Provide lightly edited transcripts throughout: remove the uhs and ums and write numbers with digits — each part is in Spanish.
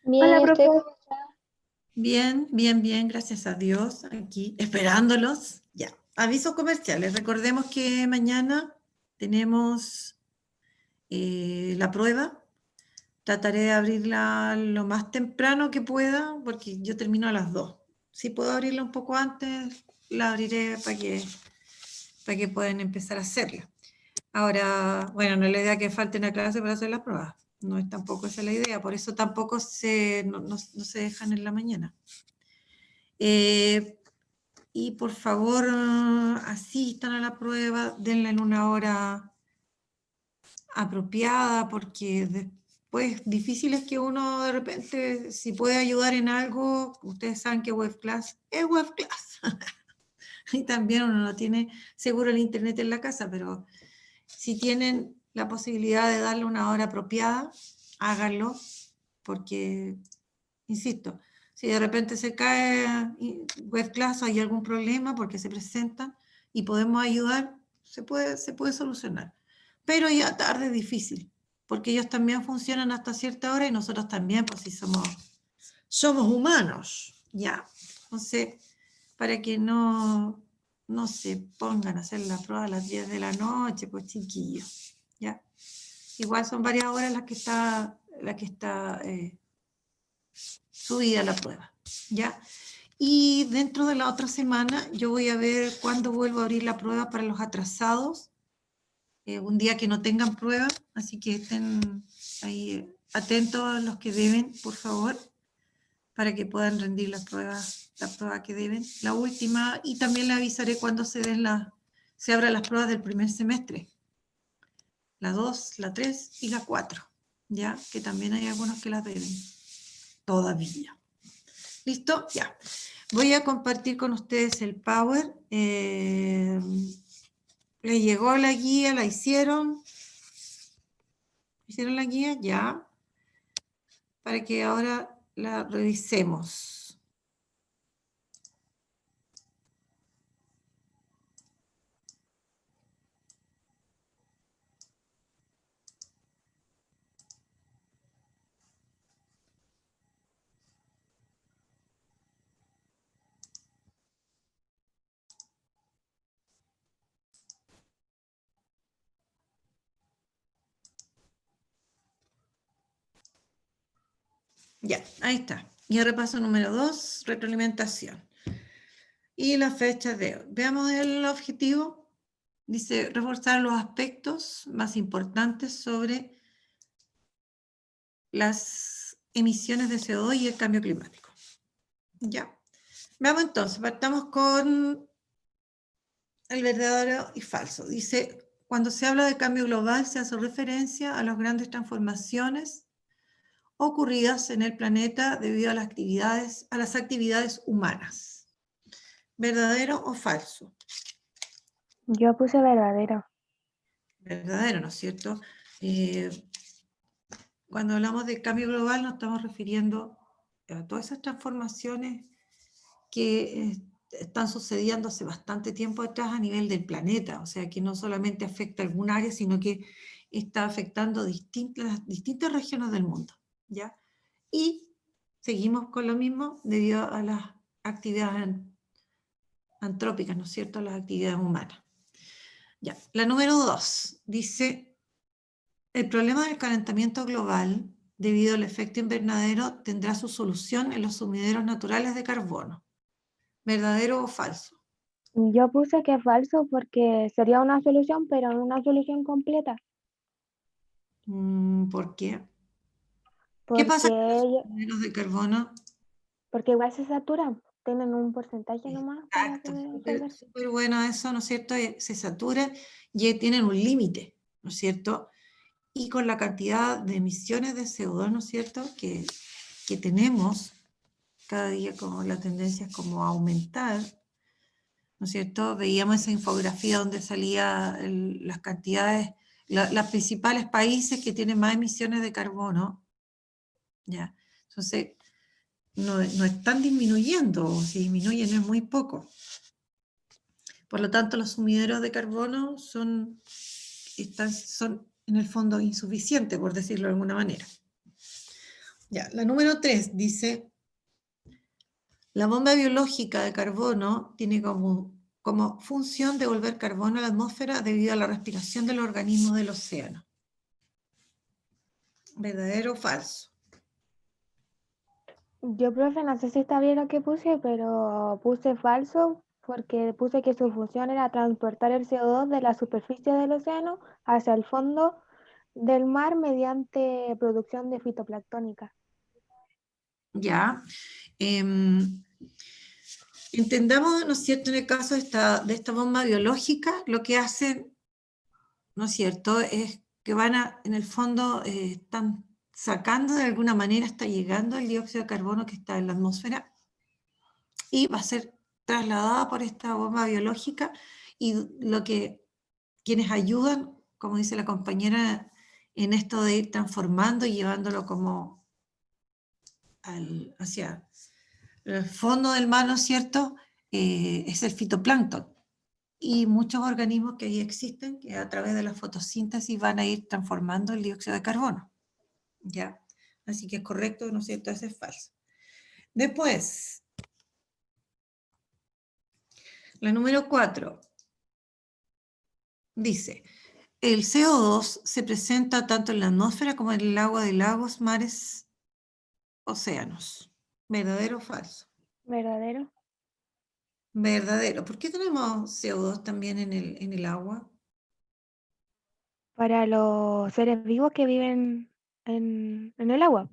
Hola, Bien, ¿y profe. usted cómo está? Bien, bien, bien, gracias a Dios, aquí esperándolos. Ya, avisos comerciales. Recordemos que mañana tenemos la prueba. Trataré de abrirla lo más temprano que pueda, porque yo termino a las 2. Si puedo abrirla un poco antes, la abriré para que puedan empezar a hacerla. Ahora, bueno, no es la idea que falten a clase para hacer las pruebas. No es tampoco esa la idea, por eso tampoco no se dejan en la mañana. Y por favor, asistan a la prueba, denla en una hora apropiada, porque después difícil es que uno de repente, si puede ayudar en algo, ustedes saben que web class es web class. Y también uno no tiene seguro el internet en la casa, pero si tienen la posibilidad de darle una hora apropiada, háganlo, porque, insisto, si de repente se cae web class o hay algún problema porque se presentan y podemos ayudar, se puede solucionar. Pero ya tarde es difícil, porque ellos también funcionan hasta cierta hora y nosotros también, pues si somos humanos, ya. Entonces, para que no se pongan a hacer la prueba a las 10 de la noche, pues chiquillos, ya. Igual son varias horas las que está subida la prueba, ¿ya? Y dentro de la otra semana yo voy a ver cuándo vuelvo a abrir la prueba para los atrasados, un día que no tengan prueba, así que estén ahí atentos a los que deben, por favor, para que puedan rendir la prueba que deben, la última, y también le avisaré cuando se abran las pruebas del primer semestre, la 2, la 3 y la 4, ¿ya? Que también hay algunos que las deben, todavía. ¿Listo? Ya. Voy a compartir con ustedes el Power. ¿Les llegó la guía? ¿La hicieron? ¿Hicieron la guía? Ya. Para que ahora la revisemos. Ya, ahí está. Y ahora paso número 2, retroalimentación. Y la fecha de hoy. Veamos el objetivo. Dice, reforzar los aspectos más importantes sobre las emisiones de CO2 y el cambio climático. Ya. Veamos entonces, partamos con el verdadero y falso. Dice, cuando se habla de cambio global se hace referencia a las grandes transformaciones ocurridas en el planeta debido a las actividades humanas. ¿Verdadero o falso? Yo puse verdadero. Verdadero, ¿no es cierto? Cuando hablamos de cambio global nos estamos refiriendo a todas esas transformaciones que están sucediendo hace bastante tiempo atrás a nivel del planeta, o sea que no solamente afecta a algún área, sino que está afectando distintas regiones del mundo, ¿ya? Y seguimos con lo mismo debido a las actividades antrópicas, ¿no es cierto?, a las actividades humanas. Ya. La número 2 dice, el problema del calentamiento global debido al efecto invernadero tendrá su solución en los sumideros naturales de carbono. ¿Verdadero o falso? Yo puse que es falso porque sería una solución, pero no una solución completa. ¿Por qué? ¿Qué pasa Porque, con los sumideros de carbono? porque igual se saturan. Tienen un porcentaje nomás para Exacto, poder resolver. súper bueno eso, ¿no es cierto? Se saturan y tienen un límite, ¿no es cierto? Y con la cantidad de emisiones de CO2, ¿no es cierto?, que tenemos, cada día como la tendencia es como a aumentar, ¿no es cierto? Veíamos esa infografía donde salía las cantidades, los principales países que tienen más emisiones de carbono, ¿ya? Entonces, no están disminuyendo, o si disminuyen es muy poco. Por lo tanto, los sumideros de carbono son en el fondo insuficientes, por decirlo de alguna manera. Ya, la número 3 dice, la bomba biológica de carbono tiene como función devolver carbono a la atmósfera debido a la respiración de los organismos del océano. ¿Verdadero o falso? Yo, profe, no sé si está bien lo que puse, pero puse falso porque puse que su función era transportar el CO2 de la superficie del océano hacia el fondo del mar mediante producción de fitoplanctónica. Ya. Entendamos, ¿no es cierto?, en el caso de esta bomba biológica, lo que hacen, ¿no es cierto?, es que en el fondo, están sacando de alguna manera, está llegando el dióxido de carbono que está en la atmósfera y va a ser trasladada por esta bomba biológica, y lo que quienes ayudan, como dice la compañera, en esto de ir transformando y llevándolo como hacia el fondo del mar, ¿no es cierto?, es el fitoplancton y muchos organismos que ahí existen, que a través de la fotosíntesis van a ir transformando el dióxido de carbono. ¿Ya? Así que es correcto, ¿no es cierto? Ese es falso. Después, la número 4 dice, el CO2 se presenta tanto en la atmósfera como en el agua de lagos, mares, océanos. ¿Verdadero o falso? ¿Verdadero? Verdadero. ¿Por qué tenemos CO2 también en el agua? Para los seres vivos que viven en el agua.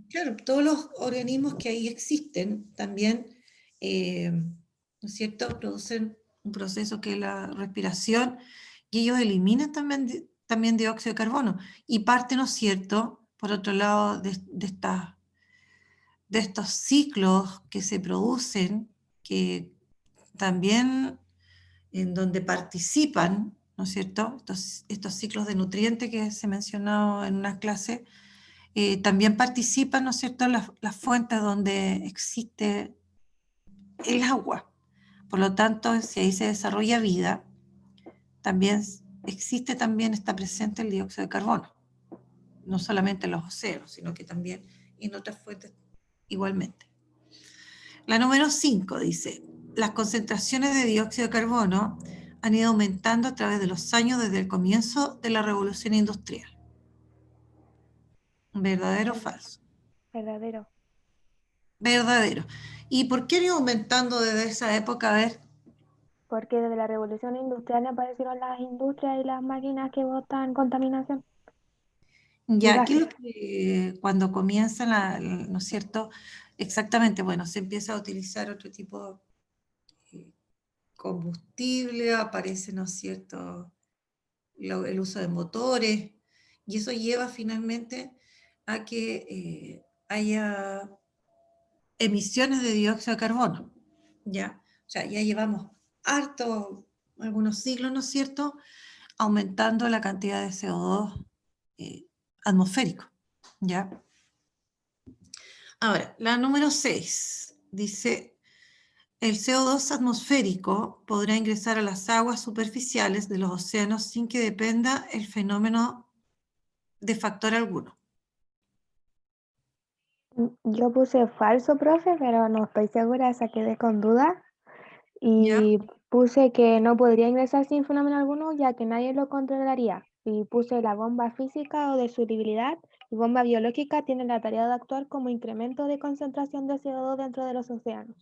Claro, todos los organismos que ahí existen también, ¿no es cierto?, producen un proceso que es la respiración, y ellos eliminan también dióxido de carbono. Y parte, ¿no es cierto?, por otro lado, de estos ciclos que se producen, que también en donde participan, ¿no es cierto?, estos ciclos de nutrientes que se mencionó en una clase, también participan, ¿no es cierto?, las fuentes donde existe el agua. Por lo tanto, si ahí se desarrolla vida, también está presente el dióxido de carbono, no solamente en los océanos, sino que también en otras fuentes igualmente. La número 5 dice, las concentraciones de dióxido de carbono han ido aumentando a través de los años desde el comienzo de la revolución industrial. ¿Verdadero o falso? Verdadero. Verdadero. ¿Y por qué han ido aumentando desde esa época? A ver. Porque desde la revolución industrial aparecieron las industrias y las máquinas que botan contaminación y Ya, aquí gases. cuando comienza ¿no es cierto? Exactamente, bueno, se empieza a utilizar otro tipo de combustible, aparece, ¿no es cierto?, el uso de motores, y eso lleva finalmente a que haya emisiones de dióxido de carbono, ¿ya? O sea, ya llevamos algunos siglos, ¿no es cierto?, aumentando la cantidad de CO2 atmosférico, ¿ya? Ahora, la número 6 dice, el CO2 atmosférico podrá ingresar a las aguas superficiales de los océanos sin que dependa el fenómeno de factor alguno. Yo puse falso, profe, pero no estoy segura, esa quedé con duda. ¿Ya? Y puse que no podría ingresar sin fenómeno alguno, ya que nadie lo controlaría. Y puse la bomba física o de solubilidad y bomba biológica tienen la tarea de actuar como incremento de concentración de CO2 dentro de los océanos.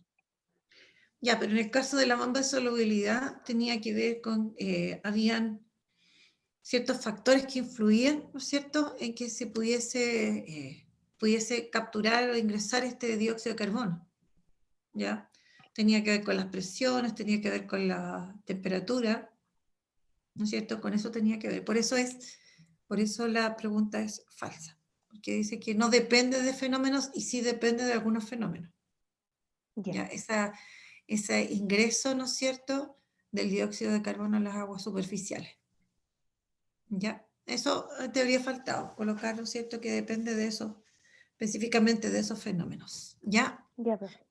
Ya, pero en el caso de la bomba de solubilidad tenía que ver con, habían ciertos factores que influían, ¿no es cierto?, en que se pudiese capturar o ingresar este dióxido de carbono, ¿ya? Tenía que ver con las presiones, tenía que ver con la temperatura, ¿no es cierto? Con eso tenía que ver. Por eso la pregunta es falsa, porque dice que no depende de fenómenos y sí depende de algunos fenómenos. Ya. ¿Ya? Ese ingreso, ¿no es cierto?, del dióxido de carbono en las aguas superficiales. ¿Ya? Eso te habría faltado, colocar, ¿no es cierto?, que depende de eso, específicamente de esos fenómenos. ¿Ya? Ya, profe.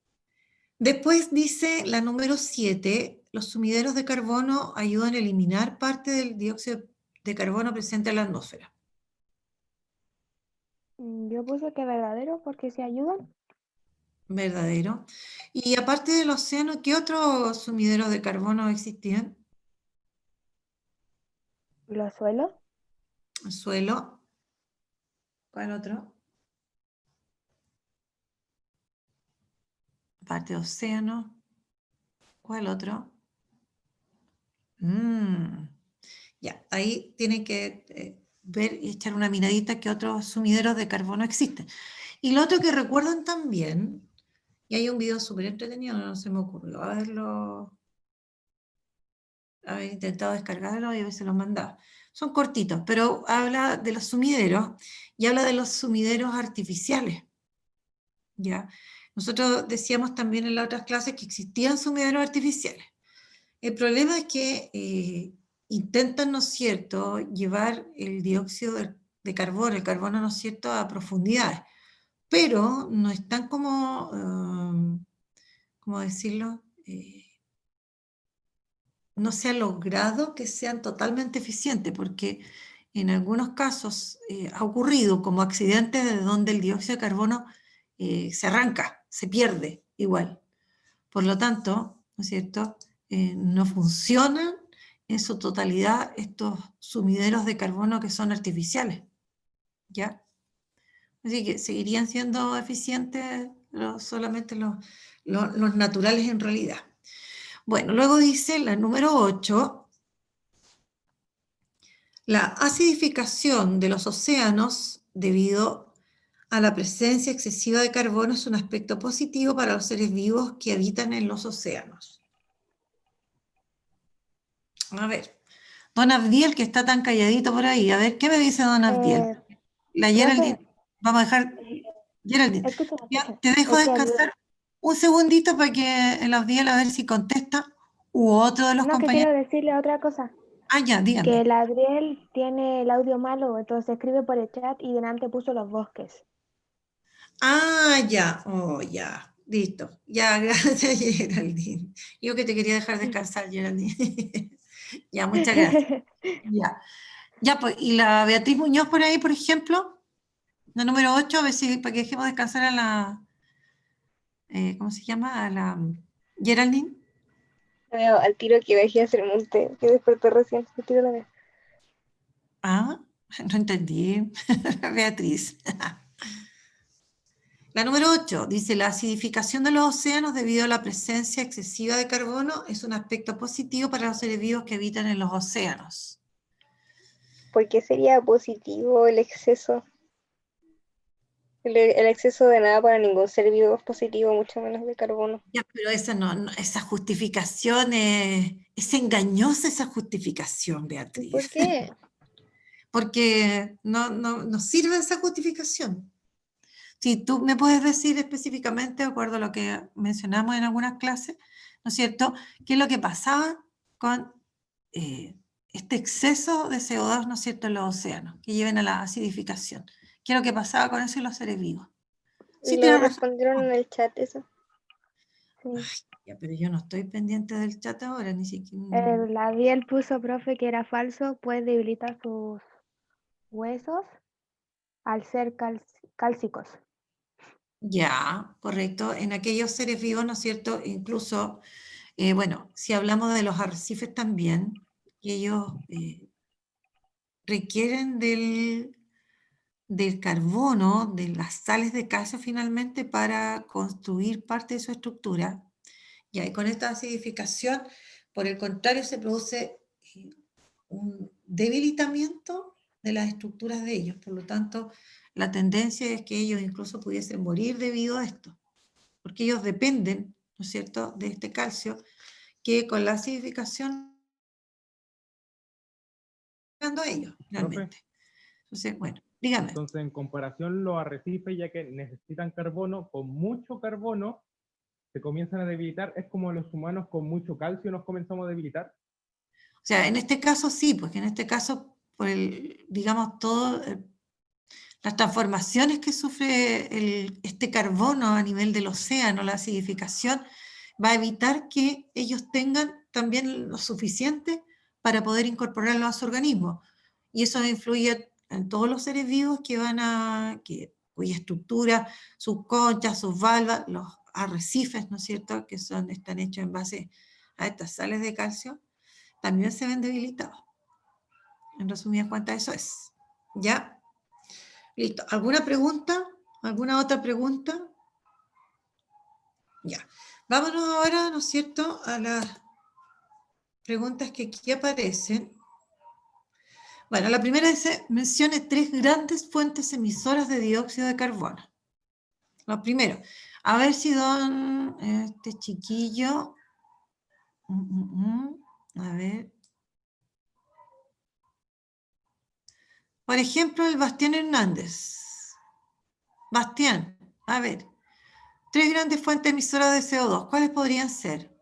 Después dice la número 7, los sumideros de carbono ayudan a eliminar parte del dióxido de carbono presente en la atmósfera. Yo puse que verdadero porque se ayudan Verdadero. Y aparte del océano, ¿qué otros sumideros de carbono existían? los suelos. Suelo. ¿Cuál otro? Aparte de océano. ¿Cuál otro? Ya, ahí tienen que ver y echar una miradita que otros sumideros de carbono existen. Y lo otro que recuerdan también, y hay un video súper entretenido, no se me ocurrió haber intentado descargarlo y a veces lo mandaba. Son cortitos, pero habla de los sumideros y habla de los sumideros artificiales. ¿Ya? Nosotros decíamos también en las otras clases que existían sumideros artificiales. El problema es que intentan, ¿no es cierto?, llevar el dióxido de carbono, el carbono, ¿no es cierto?, a profundidades, pero no están como, ¿cómo decirlo?, no se ha logrado que sean totalmente eficientes, porque en algunos casos ha ocurrido como accidentes de donde el dióxido de carbono se arranca, se pierde igual. Por lo tanto, ¿no es cierto?, no funcionan en su totalidad estos sumideros de carbono que son artificiales, ¿ya? Así que seguirían siendo eficientes solamente los naturales en realidad. Bueno, luego dice la número 8, la acidificación de los océanos debido a la presencia excesiva de carbono es un aspecto positivo para los seres vivos que habitan en los océanos. A ver, don Abdiel, que está tan calladito por ahí. A ver, ¿qué me dice don Abdiel? La Geraldine, Profe, vamos a dejar, Geraldine, escúchame, ya, escúchame. te dejo Es que descansar un segundito para que el Abdiel a ver si contesta u otro de los no, que quiero compañeros. decirle otra cosa. Ah, ya, Que dígame. el Adriel tiene el audio malo, entonces escribe por el chat y delante puso los bosques. Ah, ya, oh, ya, listo. Ya, gracias, Geraldine. Yo que te quería dejar descansar, Geraldine. Ya, muchas gracias. Ya, ya, pues, y la Beatriz Muñoz por ahí, por ejemplo, la número 8, a ver si, para que dejemos descansar a la, ¿cómo se llama? A la Geraldine. Veo al tiro que dejé hacer monte, que despertó recién, el tiro la veo. Ah, no entendí. Beatriz. La número 8 dice, la acidificación de los océanos debido a la presencia excesiva de carbono es un aspecto positivo para los seres vivos que habitan en los océanos. ¿Por qué sería positivo el exceso? El exceso de nada para ningún ser vivo es positivo, mucho menos de carbono. Ya, pero esa esa justificación es engañosa esa justificación, ¿Por Beatriz, qué? porque no sirve esa justificación. Si tú me puedes decir específicamente, de acuerdo a lo que mencionamos en algunas clases, ¿no es cierto?, qué es lo que pasaba con eh, este exceso de CO2, ¿no es cierto?, en los océanos, que lleven a la acidificación. ¿Qué es lo que pasaba con eso en los seres vivos? Y Sí, lo tienes razón. respondieron en el chat eso. Sí. Ya, pero yo no estoy pendiente del chat ahora, ni siquiera. El Adriel puso, profe, que era falso, pues debilita sus huesos al ser cálcicos. Ya, correcto. En aquellos seres vivos, ¿no es cierto? Incluso, bueno, si hablamos de los arrecifes también, que ellos requieren del carbono, de las sales de calcio finalmente para construir parte de su estructura. Ya, y con esta acidificación, por el contrario, se produce un debilitamiento de las estructuras de ellos. Por lo tanto, la tendencia es que ellos incluso pudiesen morir debido a esto, porque ellos dependen, ¿no es cierto?, de este calcio que con la acidificación a ellos, Profe, realmente. Entonces, bueno, dígame. entonces en comparación los arrecifes, ya que necesitan carbono, con mucho carbono se comienzan a debilitar, es como los humanos con mucho calcio nos comenzamos a debilitar. O sea, en este caso sí, porque en este caso, por el, digamos, todo, las transformaciones que sufre este carbono a nivel del océano, la acidificación, va a evitar que ellos tengan también lo suficiente para poder incorporarlo a su organismo. Y eso influye en todos los seres vivos cuya estructura, sus conchas, sus valvas, los arrecifes, ¿no es cierto?, que están hechos en base a estas sales de calcio, también se ven debilitados. En resumidas cuentas, eso es. ¿Ya? Listo. ¿Alguna pregunta? ¿Alguna otra pregunta? Ya. Vámonos ahora, ¿no es cierto?, a las preguntas que aquí aparecen. Bueno, la primera dice, mencione 3 grandes fuentes emisoras de dióxido de carbono. Lo primero, a ver si este chiquillo, a ver. Por ejemplo, el Bastián Hernández. Bastián, a ver, 3 grandes fuentes emisoras de CO2, ¿cuáles podrían ser?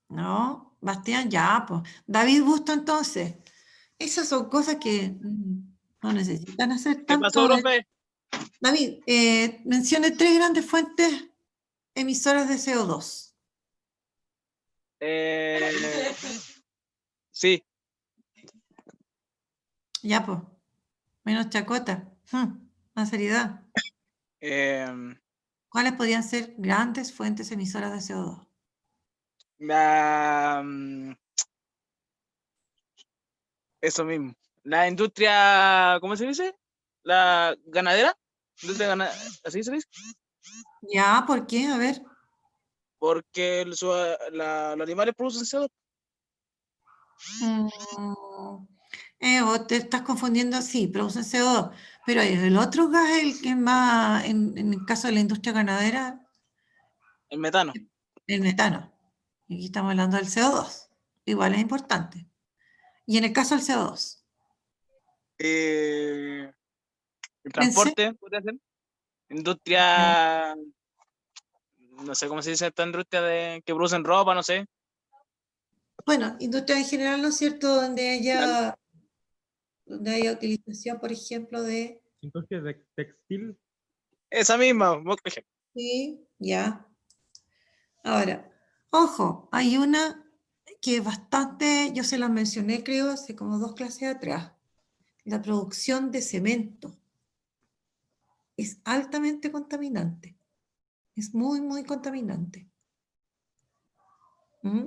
No, Bastián, ya, pues. David Busto, entonces. Esas son cosas que no necesitan hacer ¿Qué pasó, tanto. profe? David, mencione 3 grandes fuentes emisoras de CO2. Sí, Ya, pues. Menos chacota. Más seriedad. ¿Cuáles podrían ser grandes fuentes emisoras de CO2? Eso mismo. La industria, ¿cómo se dice? La ganadera. ¿Así se dice? Ya, ¿por qué? A ver. Porque los animales producen CO2. O te estás confundiendo, sí, producen CO2, pero el otro gas es el que es más, en el caso de la industria ganadera, El metano. el metano. Y aquí estamos hablando del CO2. Igual es importante. Y en el caso del CO2. El Pense. transporte, podría ser. Industria, no sé cómo se dice esta industria que producen ropa, no sé. Bueno, industria en general, ¿no es cierto? Donde haya utilización, por ejemplo, de... Industria textil. Esa misma, vos por ejemplo. Sí, ya. Ahora, ojo, hay una que bastante, yo se la mencioné creo hace como 2 clases atrás, la producción de cemento es altamente contaminante, es muy, muy contaminante.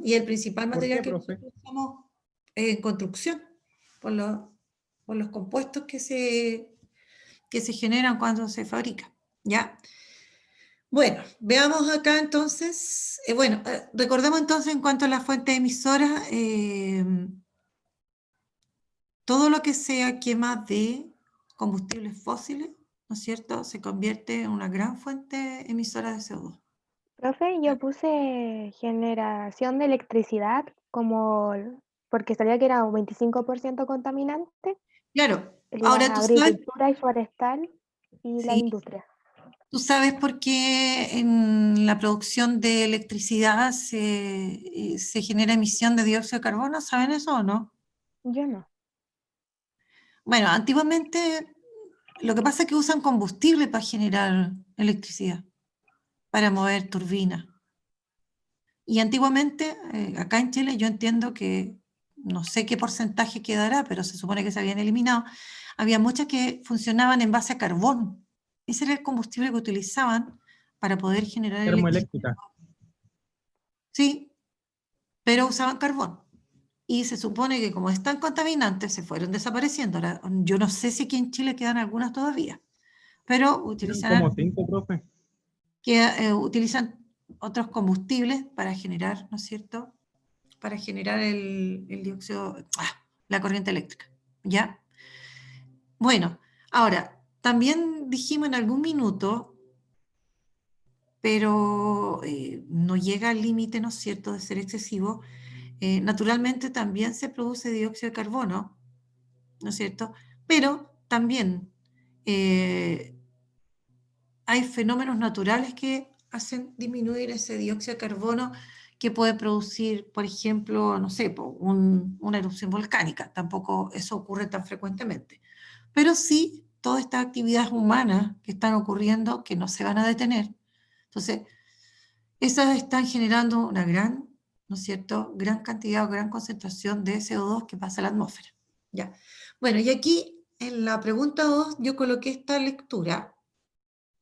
Y el principal ¿Por material qué, que profe? nosotros usamos en construcción, por los compuestos que se generan cuando se fabrica, ¿ya? Bueno, veamos acá entonces, recordemos entonces en cuanto a las fuentes emisoras, todo lo que sea quema de combustibles fósiles, ¿no es cierto?, se convierte en una gran fuente emisora de CO2. Profe, yo puse generación de electricidad porque sabía que era un 25% contaminante, Claro, ahora la tú sabes, agricultura y forestal y la sí, industria. tú sabes por qué en la producción de electricidad se genera emisión de dióxido de carbono, ¿saben eso o no? Yo no. Bueno, antiguamente lo que pasa es que usan combustible para generar electricidad, para mover turbinas. Y antiguamente, acá en Chile, yo entiendo que, no sé qué porcentaje quedará, pero se supone que se habían eliminado, había muchas que funcionaban en base a carbón. Ese era el combustible que utilizaban para poder generar electricidad. Termoeléctrica. Sí, pero usaban carbón. Y se supone que como están contaminantes, se fueron desapareciendo. Ahora, yo no sé si aquí en Chile quedan algunas todavía, pero Eran como 5, profe. utilizan otros combustibles para generar, ¿no es cierto?, para generar el dióxido, la corriente eléctrica, ¿ya? Bueno, ahora, también dijimos en algún minuto, pero no llega al límite, ¿no es cierto?, de ser excesivo, naturalmente también se produce dióxido de carbono, ¿no es cierto?, pero también hay fenómenos naturales que hacen disminuir ese dióxido de carbono que puede producir, por ejemplo, no sé, una erupción volcánica. Tampoco eso ocurre tan frecuentemente. Pero sí, todas estas actividades humanas que están ocurriendo, que no se van a detener. Entonces, esas están generando una gran, ¿no es cierto?, gran cantidad o gran concentración de CO2 que pasa a la atmósfera. ¿Ya? Bueno, y aquí en la pregunta 2 yo coloqué esta lectura,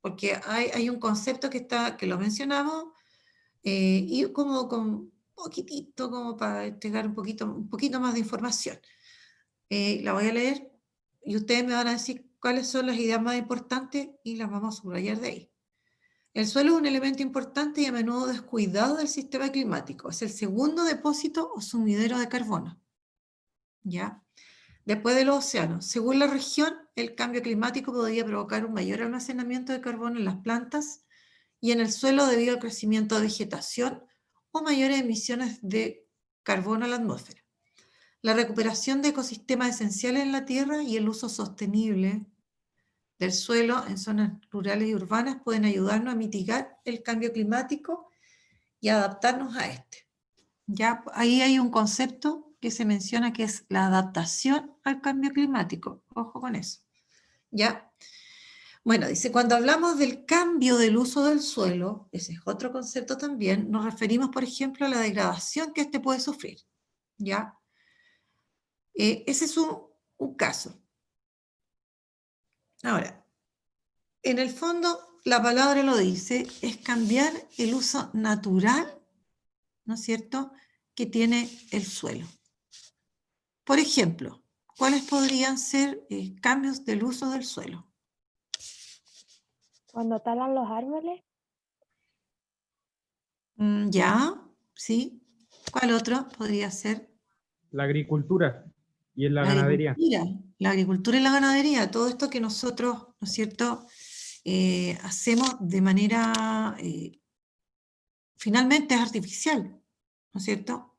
porque hay un concepto que lo mencionamos, y como con poquitito, como para entregar un poquito más de información. La voy a leer y ustedes me van a decir cuáles son las ideas más importantes y las vamos a subrayar de ahí. El suelo es un elemento importante y a menudo descuidado del sistema climático. Es el segundo depósito o sumidero de carbono. ¿Ya? Después de los océanos. Según la región, el cambio climático podría provocar un mayor almacenamiento de carbono en las plantas y en el suelo debido al crecimiento de vegetación o mayores emisiones de carbono a la atmósfera. La recuperación de ecosistemas esenciales en la Tierra y el uso sostenible del suelo en zonas rurales y urbanas pueden ayudarnos a mitigar el cambio climático y adaptarnos a este. Ya, ahí hay un concepto que se menciona que es la adaptación al cambio climático. Ojo con eso. ¿Ya? Bueno, dice, cuando hablamos del cambio del uso del suelo, ese es otro concepto también, nos referimos, por ejemplo, a la degradación que éste puede sufrir. ¿Ya? Ese es un caso. Ahora, en el fondo, la palabra lo dice, es cambiar el uso natural, ¿no es cierto?, que tiene el suelo. Por ejemplo, ¿cuáles podrían ser cambios del uso del suelo? Cuando talan los árboles, Ya, ¿sí? ¿Cuál otro podría ser? La agricultura y en la La ganadería. agricultura. La agricultura y la ganadería, todo esto que nosotros, ¿no es cierto?, hacemos de manera, finalmente es artificial, ¿no es cierto?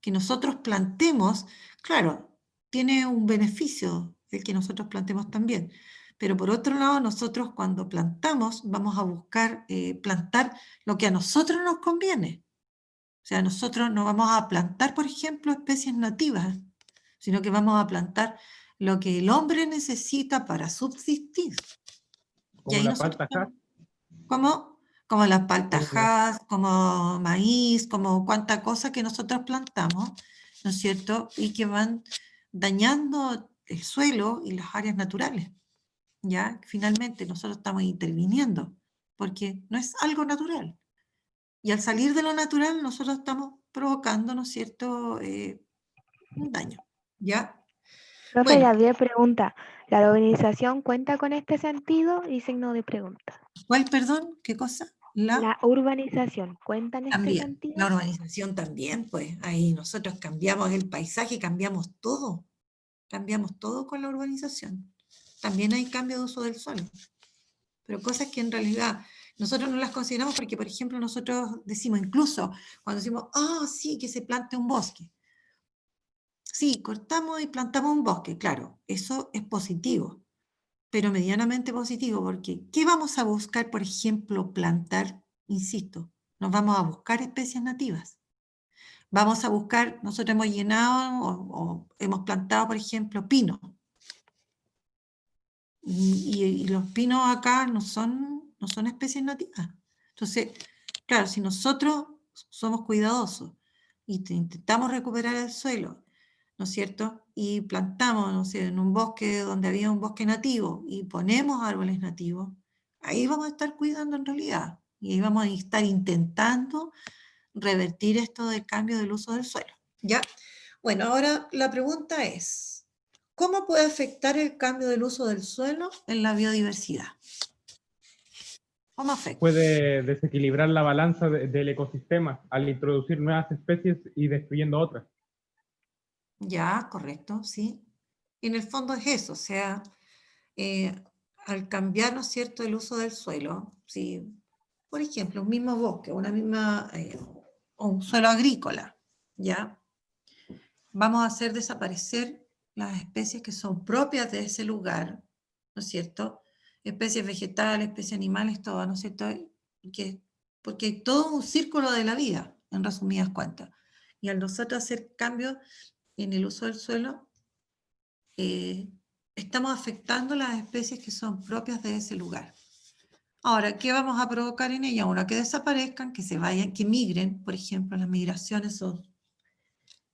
Que nosotros plantemos, claro, tiene un beneficio el que nosotros plantemos también, pero por otro lado, nosotros cuando plantamos vamos a buscar plantar lo que a nosotros nos conviene. O sea, nosotros no vamos a plantar, por ejemplo, especies nativas, sino que vamos a plantar lo que el hombre necesita para subsistir. Y Como ahí la nosotros palta acá. como las Como paltajas, como maíz, como cuánta cosa que nosotros plantamos, ¿no es cierto? Y que van dañando el suelo y las áreas naturales, ¿ya? Finalmente nosotros estamos interviniendo, porque no es algo natural. Y al salir de lo natural, nosotros estamos provocando, ¿no es cierto?, un daño, ¿ya? profe Bueno, Gabriel pregunta, ¿la urbanización cuenta con este sentido? Y signo de pregunta. ¿cuál, perdón? ¿Qué cosa? ¿La urbanización cuenta en este También, la sentido? urbanización también, pues ahí nosotros cambiamos el paisaje, cambiamos todo con la urbanización. También hay cambio de uso del suelo, pero cosas que en realidad nosotros no las consideramos porque, por ejemplo, nosotros decimos, incluso cuando decimos, sí, que se plante un bosque. Sí, cortamos y plantamos un bosque, claro, eso es positivo, pero medianamente positivo, porque ¿qué vamos a buscar, por ejemplo, plantar? Insisto, nos vamos a buscar especies nativas. Vamos a buscar, nosotros hemos llenado o hemos plantado, por ejemplo, pino. Y los pinos acá no son especies nativas. Entonces, claro, si nosotros somos cuidadosos y intentamos recuperar el suelo, ¿no es cierto? Y plantamos, no sé, en un bosque donde había un bosque nativo y ponemos árboles nativos, ahí vamos a estar cuidando en realidad. Y ahí vamos a estar intentando revertir esto del cambio del uso del suelo. ¿Ya? Bueno, ahora la pregunta es, ¿cómo puede afectar el cambio del uso del suelo en la biodiversidad? ¿Cómo afecta? Puede desequilibrar la balanza del ecosistema al introducir nuevas especies y destruyendo otras. Ya, correcto, sí. Y en el fondo es eso, o sea, al cambiar, ¿no es cierto?, el uso del suelo, si, por ejemplo, un mismo bosque, o un suelo agrícola, ¿ya? Vamos a hacer desaparecer las especies que son propias de ese lugar, ¿no es cierto? Especies vegetales, especies animales, todo, ¿no es cierto? Porque hay todo un círculo de la vida, en resumidas cuentas. Y al nosotros hacer cambios en el uso del suelo, estamos afectando las especies que son propias de ese lugar. Ahora, ¿qué vamos a provocar en ella? Una, que desaparezcan, que se vayan, que migren, por ejemplo, las migraciones son,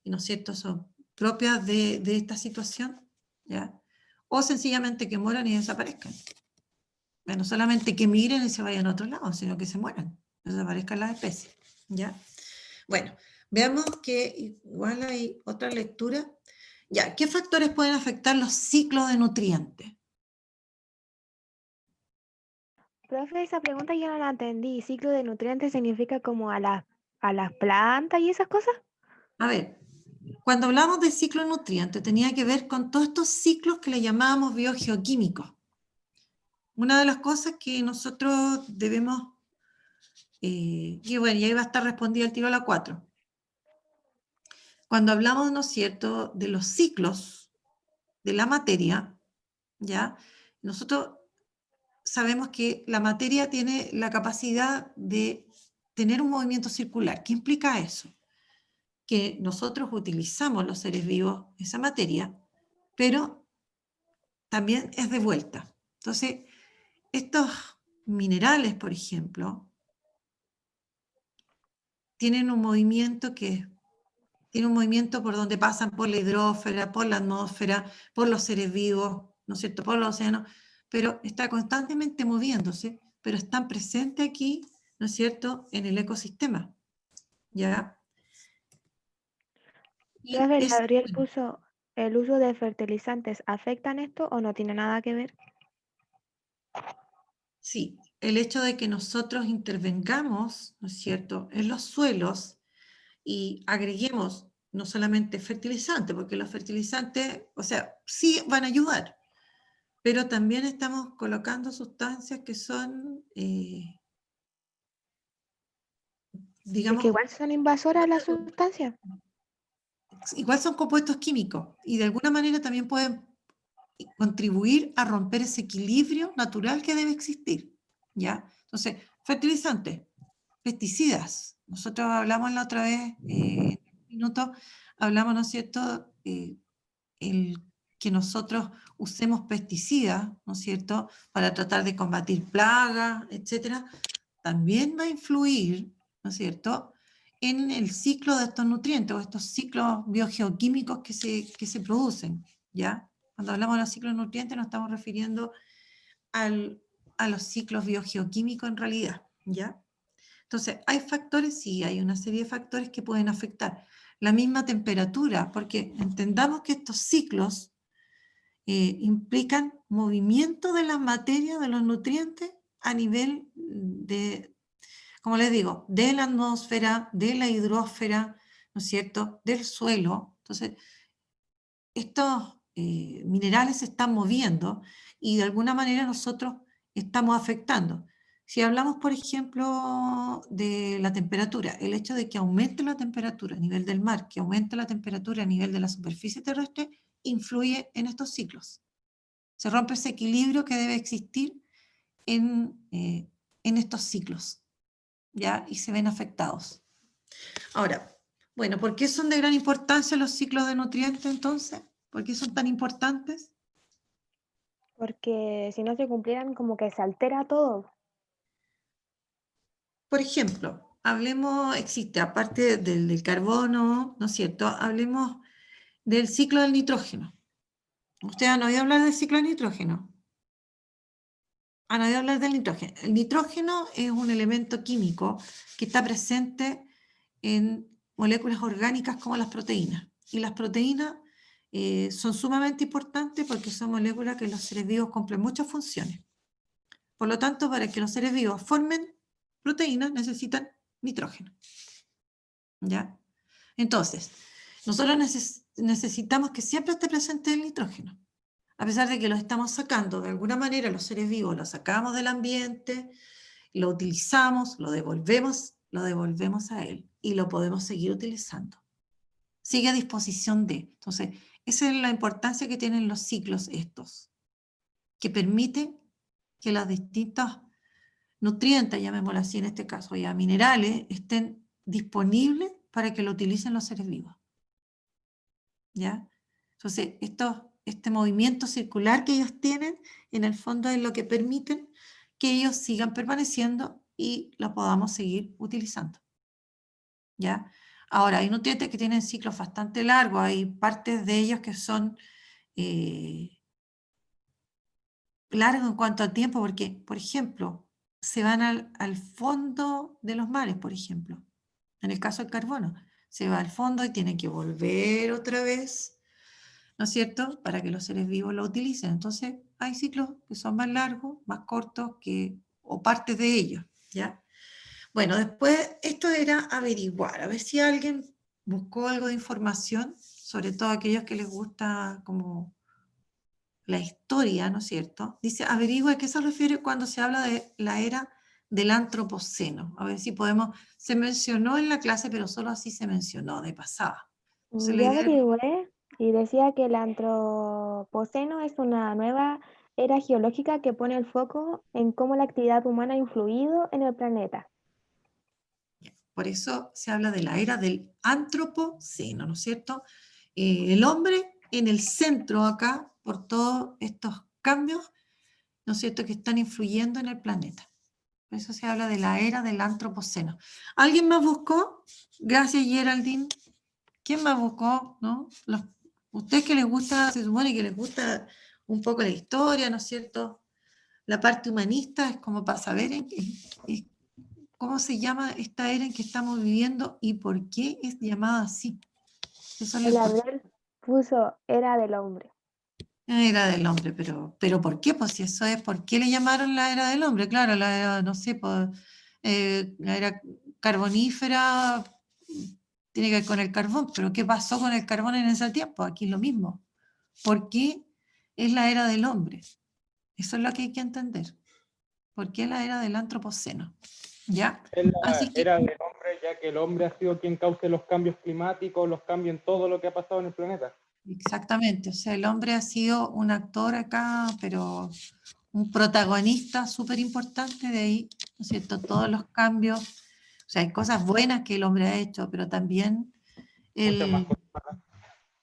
¿no es cierto?, son propias de esta situación, ¿ya? O sencillamente que mueran y desaparezcan. No solamente que migren y se vayan a otro lado, sino que se mueran, desaparezcan las especies, ¿ya? Bueno, veamos que igual hay otra lectura. Ya, ¿qué factores pueden afectar los ciclos de nutrientes? Profe, esa pregunta yo no la entendí. ¿Ciclo de nutrientes significa como a las plantas y esas cosas? A ver, cuando hablamos de ciclo de nutrientes, tenía que ver con todos estos ciclos que le llamábamos biogeoquímicos. Una de las cosas que nosotros debemos, y bueno, y ahí va a estar respondida el tiro a la 4. Cuando hablamos, ¿no es cierto?, de los ciclos de la materia, ¿ya? Nosotros sabemos que la materia tiene la capacidad de tener un movimiento circular. ¿Qué implica eso? Que nosotros utilizamos los seres vivos esa materia, pero también es de vuelta. Entonces, estos minerales, por ejemplo, tienen un movimiento tiene un movimiento por donde pasan por la hidrósfera, por la atmósfera, por los seres vivos, ¿no es cierto?, por los océanos, pero está constantemente moviéndose, pero están presentes aquí, ¿no es cierto?, en el ecosistema, ¿ya? Y Profe, Gabriel puso, ¿el uso de fertilizantes afecta en esto o no tiene nada que ver? sí, el hecho de que nosotros intervengamos, ¿no es cierto?, en los suelos y agreguemos no solamente fertilizantes, porque los fertilizantes, o sea, sí van a ayudar, pero también estamos colocando sustancias que son, Es que digamos, igual son invasoras las sustancias. igual son compuestos químicos y de alguna manera también pueden contribuir a romper ese equilibrio natural que debe existir, ¿ya? Entonces, fertilizantes, pesticidas. Nosotros hablamos la otra vez, en un minuto, hablamos, ¿no es cierto?, el que nosotros usemos pesticidas, ¿no es cierto?, para tratar de combatir plagas, etcétera, también va a influir, ¿no es cierto?, en el ciclo de estos nutrientes o estos ciclos biogeoquímicos que se producen, ¿ya? Cuando hablamos de los ciclos de nutrientes nos estamos refiriendo a los ciclos biogeoquímicos en realidad, ¿ya? Entonces, ¿hay factores? Sí, hay una serie de factores que pueden afectar. La misma temperatura, porque entendamos que estos ciclos implican movimiento de la materia, de los nutrientes, a nivel de, como les digo, de la atmósfera, de la hidrósfera, ¿no es cierto?, del suelo. Entonces, estos minerales se están moviendo y de alguna manera nosotros estamos afectando. Si hablamos, por ejemplo, de la temperatura, el hecho de que aumente la temperatura a nivel del mar, que aumente la temperatura a nivel de la superficie terrestre, influye en estos ciclos. Se rompe ese equilibrio que debe existir en estos ciclos, ¿ya? Y se ven afectados. Ahora, bueno, ¿por qué son de gran importancia los ciclos de nutrientes entonces? ¿Por qué son tan importantes? Porque si no se cumplieran, como que se altera todo. Por ejemplo, hablemos, existe, aparte del carbono, ¿no es cierto? Hablemos del ciclo del nitrógeno. ¿Ustedes han oído hablar del ciclo del nitrógeno? ¿Han oído hablar del nitrógeno? El nitrógeno es un elemento químico que está presente en moléculas orgánicas como las proteínas. Y las proteínas son sumamente importantes porque son moléculas que los seres vivos cumplen muchas funciones. Por lo tanto, para que los seres vivos formen proteínas necesitan nitrógeno, ¿ya? Entonces, nosotros necesitamos que siempre esté presente el nitrógeno. A pesar de que lo estamos sacando de alguna manera, los seres vivos lo sacamos del ambiente, lo utilizamos, lo devolvemos a él y lo podemos seguir utilizando. Sigue a disposición de. Entonces, esa es la importancia que tienen los ciclos estos, que permiten que los distintos nutrientes, llamémoslo así en este caso, ya minerales, estén disponibles para que lo utilicen los seres vivos. ¿Ya? Entonces, este movimiento circular que ellos tienen, en el fondo es lo que permiten que ellos sigan permaneciendo y los podamos seguir utilizando. ¿Ya? Ahora, hay nutrientes que tienen ciclos bastante largos, hay partes de ellos que son largos en cuanto a tiempo, porque, por ejemplo, se van al fondo de los mares, por ejemplo. En el caso del carbono, se va al fondo y tiene que volver otra vez, ¿no es cierto?, para que los seres vivos lo utilicen. Entonces, hay ciclos que son más largos, más cortos, o partes de ellos, ¿ya? Bueno, después esto era averiguar, a ver si alguien buscó algo de información, sobre todo aquellos que les gusta como la historia, ¿no es cierto? Dice, averigua a qué se refiere cuando se habla de la era del antropoceno. A ver si podemos, se mencionó en la clase, pero solo así se mencionó, de pasada. Entonces, la Yo idea es, averigüé y decía que el antropoceno es una nueva era geológica que pone el foco en cómo la actividad humana ha influido en el planeta. por eso se habla de la era del antropoceno, ¿no es cierto? El hombre en el centro acá, por todos estos cambios, ¿no es cierto?, que están influyendo en el planeta. Por eso se habla de la era del antropoceno. ¿Alguien más buscó? Gracias, Geraldine. ¿Quién más buscó? ¿No? Ustedes que les gusta, se supone que les gusta un poco la historia, ¿no es cierto? La parte humanista es como para saber cómo se llama esta era en que estamos viviendo y por qué es llamada así. Eso es lo El importante. Abdel puso era del hombre. Era del hombre, pero ¿por qué? Pues si eso es, ¿por qué le llamaron la era del hombre? Claro, la era, no sé, pues, la era carbonífera tiene que ver con el carbón, pero ¿qué pasó con el carbón en ese tiempo? Aquí es lo mismo. ¿Por qué es la era del hombre? Eso es lo que hay que entender. ¿Por qué la era del antropoceno? ¿Ya? Es la Así que, era del hombre, ya que el hombre ha sido quien cause los cambios climáticos, los cambios en todo lo que ha pasado en el planeta. exactamente, o sea, el hombre ha sido un actor acá, pero un protagonista súper importante de ahí, ¿no es cierto? Todos los cambios, o sea, hay cosas buenas que el hombre ha hecho, pero también, Muchas más cosas.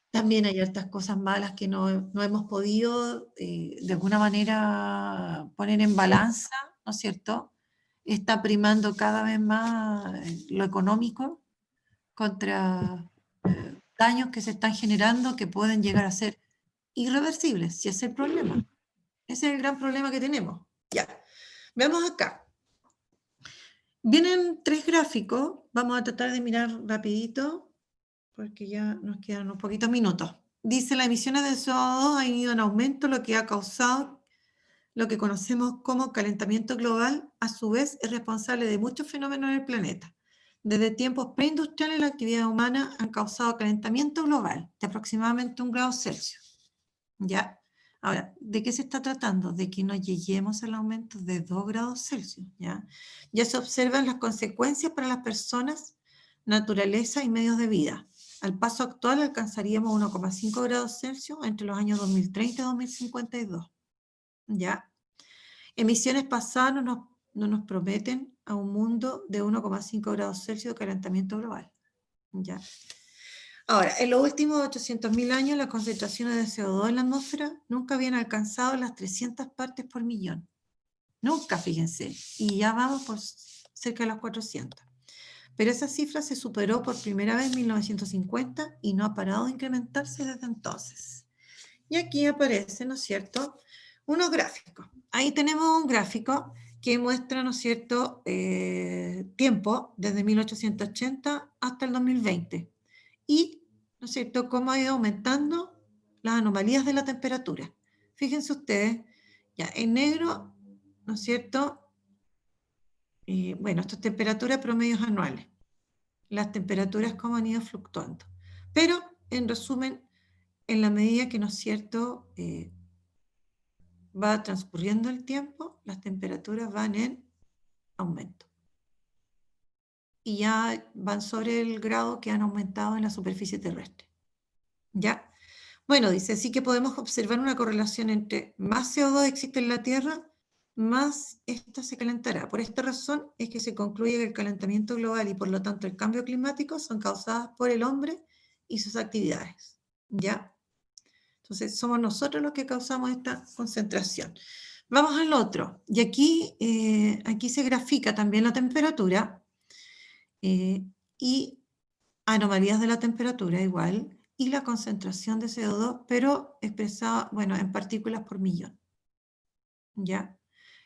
también hay otras cosas malas que no hemos podido de alguna manera poner en balanza, ¿no es cierto? Está primando cada vez más lo económico contra daños que se están generando que pueden llegar a ser irreversibles, si ese es el problema. Ese es el gran problema que tenemos. Ya, veamos acá. Vienen 3 gráficos, vamos a tratar de mirar rapidito, porque ya nos quedan unos poquitos minutos. Dice, las emisiones de CO2 han ido en aumento, lo que ha causado lo que conocemos como calentamiento global, a su vez es responsable de muchos fenómenos en el planeta. Desde tiempos preindustriales, la actividad humana ha causado calentamiento global de aproximadamente 1 grado Celsius. ¿Ya? Ahora, ¿de qué se está tratando? De que no lleguemos al aumento de 2 grados Celsius. ¿Ya? Ya se observan las consecuencias para las personas, naturaleza y medios de vida. Al paso actual alcanzaríamos 1,5 grados Celsius entre los años 2030 y 2052. ¿Ya? Emisiones pasadas no nos prometen a un mundo de 1,5 grados Celsius de calentamiento global. ¿Ya? Ahora, en los últimos 800.000 años, las concentraciones de CO2 en la atmósfera nunca habían alcanzado las 300 partes por millón. Nunca, fíjense. Y ya vamos por cerca de las 400. Pero esa cifra se superó por primera vez en 1950 y no ha parado de incrementarse desde entonces. Y aquí aparece, ¿no es cierto?, unos gráficos. Ahí tenemos un gráfico que muestra, ¿no es cierto?, tiempo desde 1880 hasta el 2020. Y, ¿no es cierto?, cómo ha ido aumentando las anomalías de la temperatura. Fíjense ustedes, ya en negro, ¿no es cierto?, bueno, estas temperaturas promedios anuales. Las temperaturas cómo han ido fluctuando. Pero, en resumen, en la medida que, ¿no es cierto?, va transcurriendo el tiempo, las temperaturas van en aumento. Y ya van sobre el grado que han aumentado en la superficie terrestre. ¿Ya? Bueno, dice, sí que podemos observar una correlación entre más CO2 existe en la Tierra, más esta se calentará. Por esta razón es que se concluye que el calentamiento global y por lo tanto el cambio climático son causadas por el hombre y sus actividades. ¿Ya? Entonces somos nosotros los que causamos esta concentración. Vamos al otro. Y aquí, aquí se grafica también la temperatura y anomalías de la temperatura igual, y la concentración de CO2, pero expresada, bueno, en partículas por millón. ¿Ya?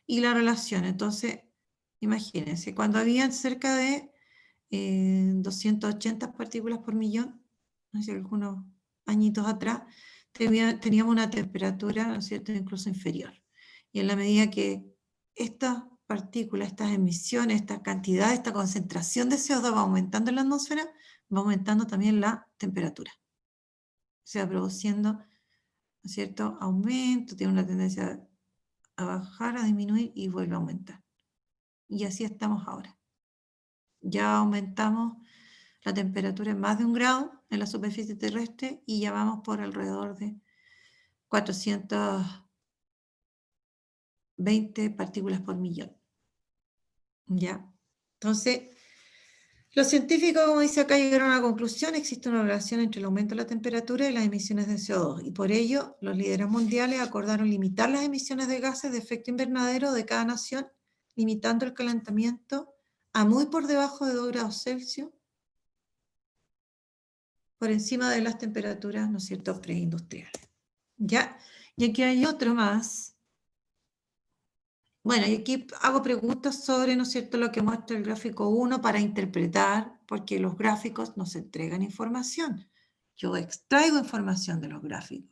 Y la relación, entonces, imagínense, cuando habían cerca de 280 partículas por millón, hace algunos añitos atrás, teníamos una temperatura, ¿no es cierto?, incluso inferior. Y en la medida que estas partículas, estas emisiones, esta cantidad, esta concentración de CO2 va aumentando en la atmósfera, va aumentando también la temperatura. Se va produciendo, ¿no es cierto?, aumento, tiene una tendencia a bajar, a disminuir y vuelve a aumentar. Y así estamos ahora. Ya aumentamos la temperatura en más de 1 grado en la superficie terrestre y ya vamos por alrededor de 420 partículas por millón. ¿Ya? Entonces, los científicos, como dice acá, llegaron a una conclusión: existe una relación entre el aumento de la temperatura y las emisiones de CO2, y por ello los líderes mundiales acordaron limitar las emisiones de gases de efecto invernadero de cada nación, limitando el calentamiento a muy por debajo de 2 grados Celsius, por encima de las temperaturas, ¿no es cierto?, preindustriales. ¿Ya? Y aquí hay otro más. Bueno, y aquí hago preguntas sobre, ¿no es cierto?, lo que muestra el gráfico 1 para interpretar, porque los gráficos nos entregan información. Yo extraigo información de los gráficos.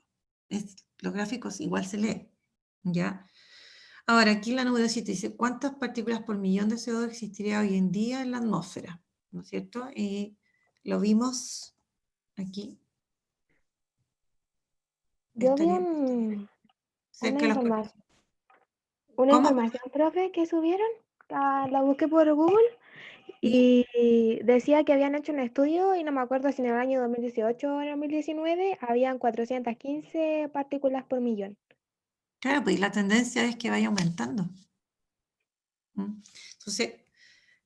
Los gráficos igual se leen, ¿ya? Ahora, aquí la número 7 dice, ¿cuántas partículas por millón de CO2 existiría hoy en día en la atmósfera? ¿No es cierto? Y lo vimos aquí. Yo vi Estaría cerca de los... una ¿Cómo? información, profe, que subieron, la busqué por Google y decía que habían hecho un estudio y no me acuerdo si en el año 2018 o en el 2019 habían 415 partículas por millón. Claro, pues la tendencia es que vaya aumentando. Entonces,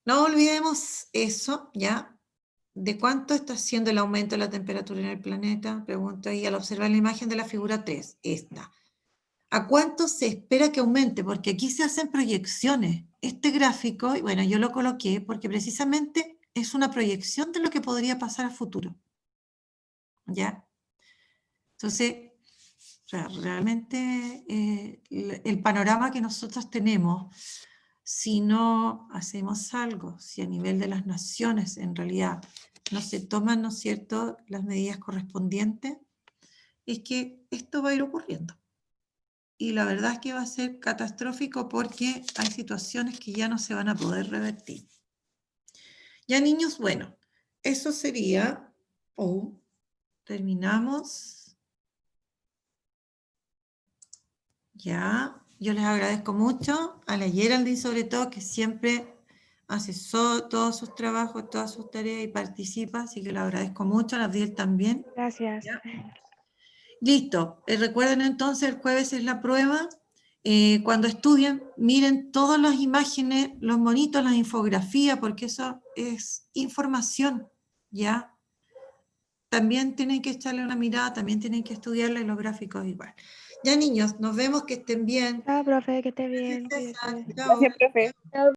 no olvidemos eso, ¿ya? ¿De cuánto está siendo el aumento de la temperatura en el planeta? Pregunto ahí al observar la imagen de la figura 3, esta. ¿A cuánto se espera que aumente? Porque aquí se hacen proyecciones. Este gráfico, y bueno, yo lo coloqué porque precisamente es una proyección de lo que podría pasar a futuro. ¿Ya? Entonces, o sea, realmente el panorama que nosotros tenemos, si no hacemos algo, si a nivel de las naciones en realidad no se toman, ¿no es cierto?, las medidas correspondientes, es que esto va a ir ocurriendo. Y la verdad es que va a ser catastrófico porque hay situaciones que ya no se van a poder revertir. Ya, niños, bueno, eso sería, terminamos. Ya, yo les agradezco mucho, a la Geraldine sobre todo, que siempre hace todos sus trabajos, todas sus tareas y participa, así que le agradezco mucho, a la Abdiel también. Gracias. ¿Ya? Listo, recuerden entonces, el jueves es la prueba. Cuando estudien, miren todas las imágenes, los monitos, las infografías, porque eso es información, ¿ya? También tienen que echarle una mirada, también tienen que estudiarle los gráficos igual. Ya, niños, nos vemos, que estén bien. Chao, profe, que esté bien. César, Cuídate. chao. Gracias, profe. Chao.